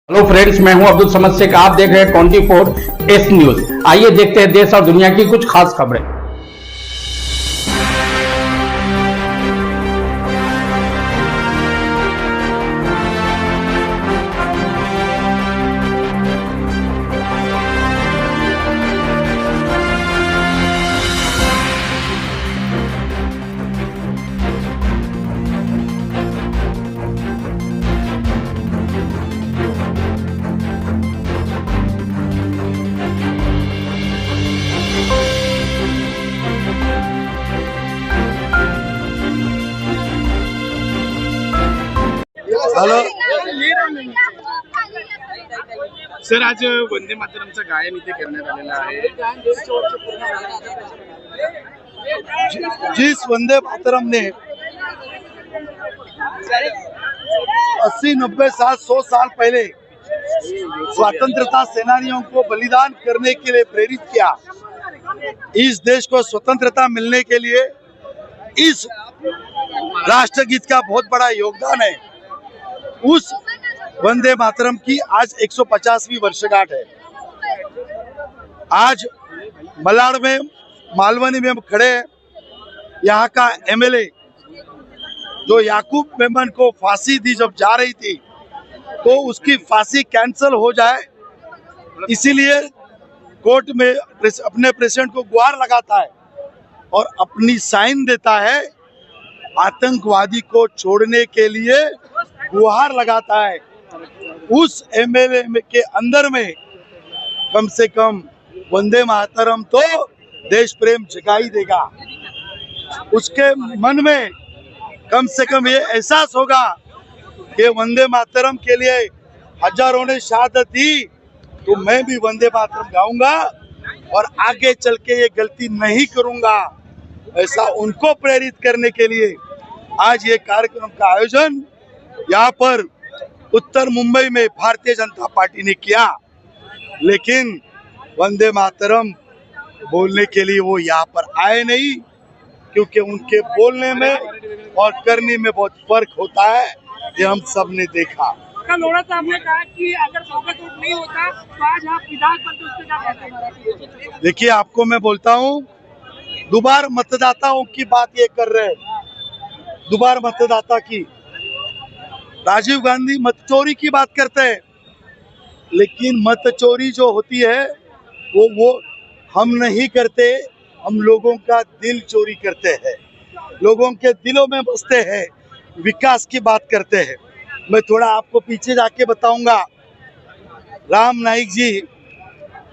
Hello friends, मैं हूं अब्दुल समद शेख। आप देख रहे हैं 24S न्यूज। आइए देखते हैं देश और दुनिया की कुछ खास खबरें। हॅलो सर, आज वंदे मातरमचं गायन इथे करण्यात आलेलं आहे। जिस वंदे मातरम ने 80, 90 साल 100 साल पहले स्वतंत्रता सेनानियों को बलिदान करने के लिए प्रेरित किया, इस देश को स्वतंत्रता मिलने के लिए इस राष्ट्रगीत का बहुत बड़ा योगदान है। उस वंदे मातरम की आज 150वीं वर्षगांठ है। आज मलाड में मालवनी में खड़े यहाँ का एमएलए जो याकूब मेमन को फांसी दी जब जा रही थी, तो उसकी फांसी कैंसिल हो जाए इसीलिए कोर्ट में अपने प्रेसिडेंट को गुहार लगाता है और अपनी साइन देता है। आतंकवादी को छोड़ने के लिए गुहार लगाता है। उस एमएलए के अंदर में कम से कम वंदे मातरम तो देश प्रेम जगाई देगा। उसके मन में कम से कम ये एहसास होगा कि वंदे मातरम के लिए हजारों ने शहादत दी, तो मैं भी वंदे मातरम गाऊंगा और आगे चल के ये गलती नहीं करूंगा। ऐसा उनको प्रेरित करने के लिए आज ये कार्यक्रम का आयोजन यहाँ पर उत्तर मुंबई में भारतीय जनता पार्टी ने किया। लेकिन वंदे मातरम बोलने के लिए वो यहाँ पर आए नहीं, क्योंकि उनके बोलने में और करने में बहुत फर्क होता है। ये हम सब ने देखा। लोढ़ा साहब ने कहा कि अगर बोगस वोट नहीं होता तो आज आप विधायक बनते, उससे क्या कहते हैं? देखिए, आपको मैं बोलता हूँ, दोबारा मतदाताओं की बात ये कर रहे हैं। दोबारा मतदाता की राजीव गांधी मत चोरी की बात करते हैं, लेकिन मत चोरी जो होती है वो हम नहीं करते। हम लोगों का दिल चोरी करते हैं, लोगों के दिलों में बसते हैं, विकास की बात करते हैं। मैं थोड़ा आपको पीछे जाके बताऊंगा। राम नाईक जी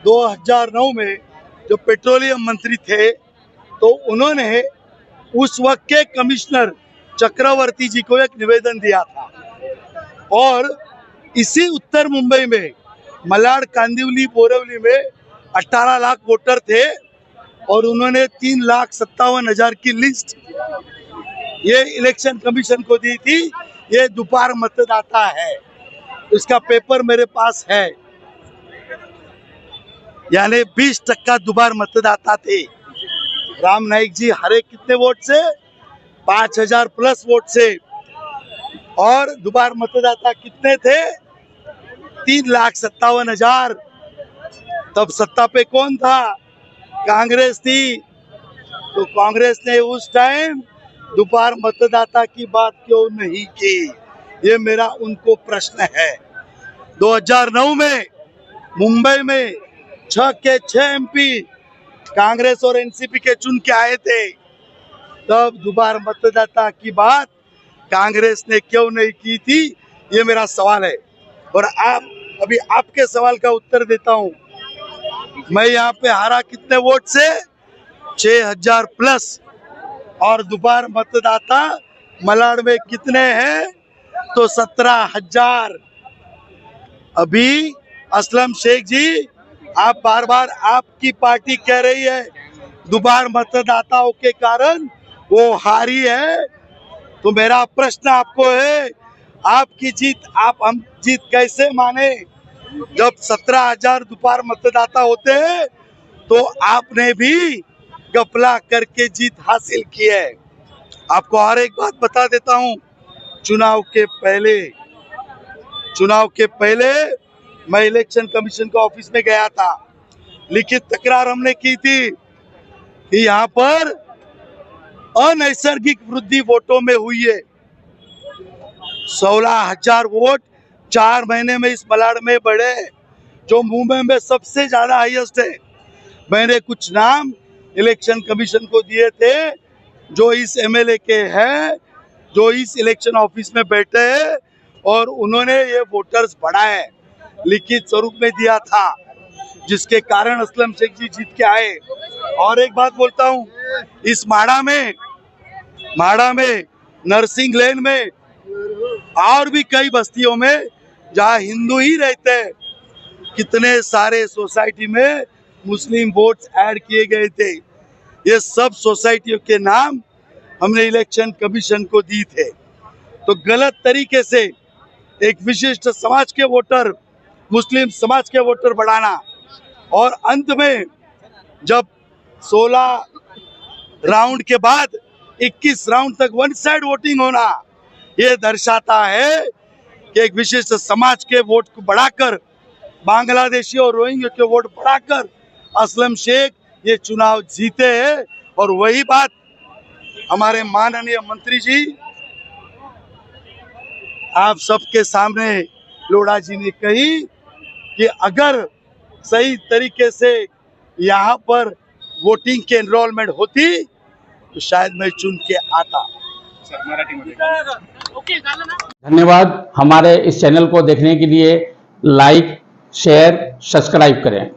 2009 में जो पेट्रोलियम मंत्री थे, तो उन्होंने उस वक्त के कमिश्नर चक्रवर्ती जी को एक निवेदन दिया था और इसी उत्तर मुंबई में मलाड, कांदिवली, बोरिवली में 18 लाख वोटर थे और उन्होंने 3,57,000 की लिस्ट ये इलेक्शन कमीशन को दी थी। ये दोपहर मतदाता है, इसका पेपर मेरे पास है। यानी 20% दोपहर मतदाता थे। राम नाईक जी हारे कितने वोट से? 5,000 प्लस वोट से। और दोपहर मतदाता कितने थे? 3,57,000। तब सत्ता पे कौन था? कांग्रेस थी। तो कांग्रेस ने उस टाइम दोपहर मतदाता की बात क्यों नहीं की? ये मेरा उनको प्रश्न है। 2009 में मुंबई में 6 के 6 एमपी कांग्रेस और एनसीपी के चुन के आए थे, तब दोपहर मतदाता की बात कांग्रेस ने क्यों नहीं की थी? ये मेरा सवाल है। और अभी आपके सवाल का उत्तर देता हूँ। मैं यहाँ पे हारा कितने वोट से? 6,000 प्लस। और दोपहर मतदाता मलाड में कितने हैं? तो 17,000। अभी असलम शेख जी, आप बार बार आपकी पार्टी कह रही है दोपहर मतदाताओं के कारण वो हारी है। तो मेरा प्रश्न आपको है, आपकी जीत हम जीत कैसे माने? जब 17,000 दोपहर मतदाता होते हैं तो आपने भी गपला करके जीत हासिल की है। आपको और एक बात बता देता हूँ, चुनाव के पहले मैं इलेक्शन कमीशन के ऑफिस में गया था, लिखित तकरार हमने की थी कि यहाँ पर अनैसर्गिक वृद्धि वोटों में हुई है। 16,000 वोट 4 महीने में इस मलाड में बढ़े, जो मुंबई में सबसे ज्यादा हाईएस्ट है। मैंने कुछ नाम इलेक्शन कमीशन को दिए थे जो इस एमएलए के हैं, जो इस इलेक्शन ऑफिस में बैठे हैं, और उन्होंने ये वोटर्स बढ़ाए, लिखित स्वरूप में दिया था, जिसके कारण असलम शेख जी जीत के आए। और एक बात बोलता हूँ, इस माड़ा में नरसिंह लेन में और भी कई बस्तियों में जहाँ हिंदू ही रहते हैं, कितने सारे सोसाइटी में मुस्लिम वोट्स ऐड किए गए थे। ये सब सोसाइटियों के नाम हमने इलेक्शन कमीशन को दी थे। तो गलत तरीके से एक विशिष्ट समाज के वोटर, मुस्लिम समाज के वोटर बढ़ाना, और अंत में जब 16 राउंड के बाद 21 राउंड तक वन साइड वोटिंग होना, ये दर्शाता है कि एक विशिष्ट समाज के वोट को बढ़ाकर, बांग्लादेशी और रोहिंग्या के वोट बढ़ाकर असलम शेख ये चुनाव जीते हैं। और वही बात हमारे माननीय मंत्री जी आप सबके सामने लोढ़ा जी ने कही कि अगर सही तरीके से यहाँ पर वोटिंग के एनरोलमेंट होती तो शायद मैं चुन के आता। सर मराठीमध्ये ओके झालं ना. धन्यवाद। हमारे इस चैनल को देखने के लिए लाइक, शेयर, सब्सक्राइब करें।